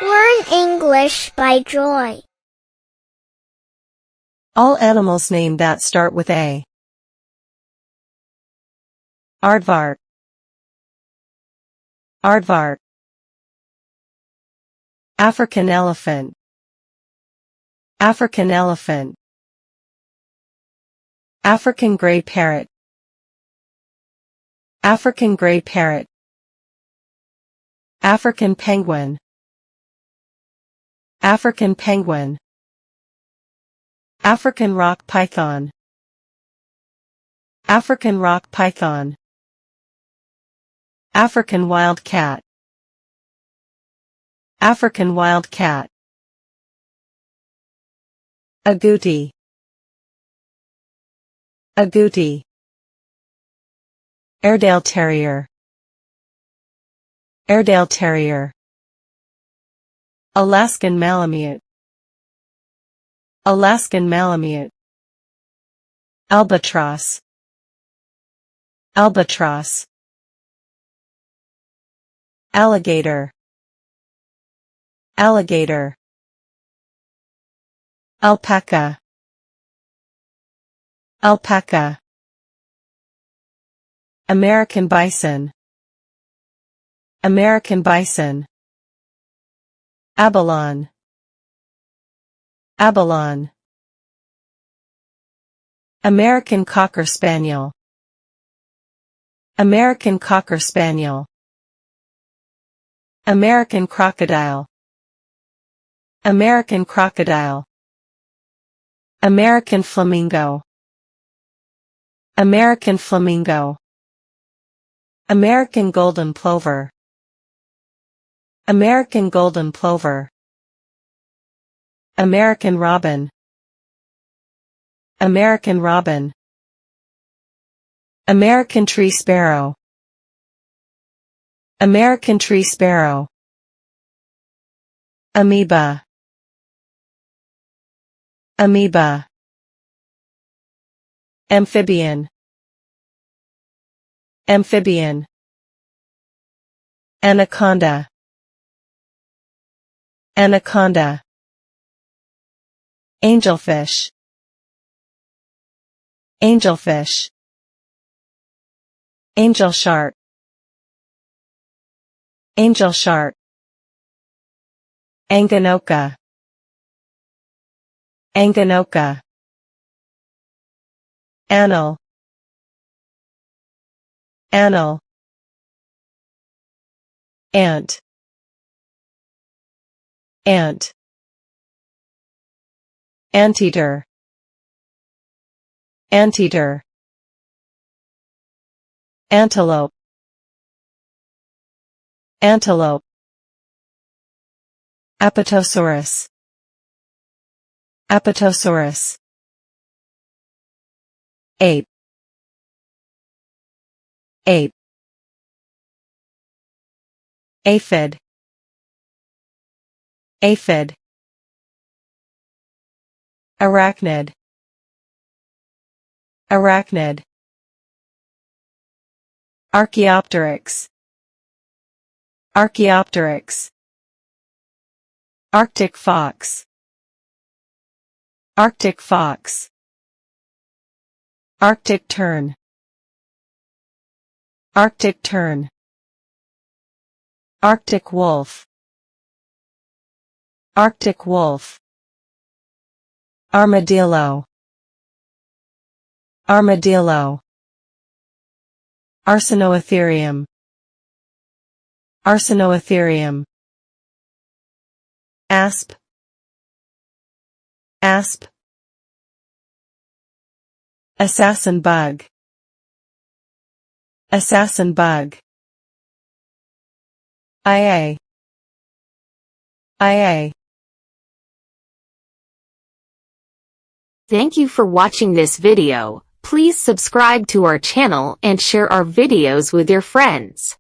Learn English by Joy. All animals named that start with A. Aardvark. Aardvark. African elephant. African elephant. African gray parrot. African gray parrot. African penguin. African penguin. African rock python. African rock python. African wildcat. African wildcat. Agouti. Agouti. Airedale terrier. Airedale terrier. Alaskan malamute. Alaskan malamute. Albatross. Albatross. Alligator. Alligator. Alpaca. Alpaca. American bison. American bison. Abalone. Abalone. American cocker spaniel. American cocker spaniel. American crocodile. American crocodile. American flamingo. American flamingo. American golden plover. American golden plover. American robin. American robin. American tree sparrow. American tree sparrow. Amoeba. Amoeba. Amphibian. Amphibian. Anaconda. Anaconda. Angelfish. Angelfish. Angel shark. Angel shark. Anganoka. Anganoka. Anil. Anil. Ant. Ant. Anteater. Anteater. Antelope. Antelope. Apatosaurus. Apatosaurus. Ape. Ape. Aphid. Aphid. Arachnid. Arachnid. Archaeopteryx. Archaeopteryx. Arctic fox. Arctic fox. Arctic tern. Arctic tern. Arctic wolf. Arctic wolf. Armadillo. Armadillo. Arsinoitherium. Arsinoitherium. Asp. Asp. Assassin bug. Assassin bug. IA. IA. Thank you for watching this video. Please subscribe to our channel and share our videos with your friends.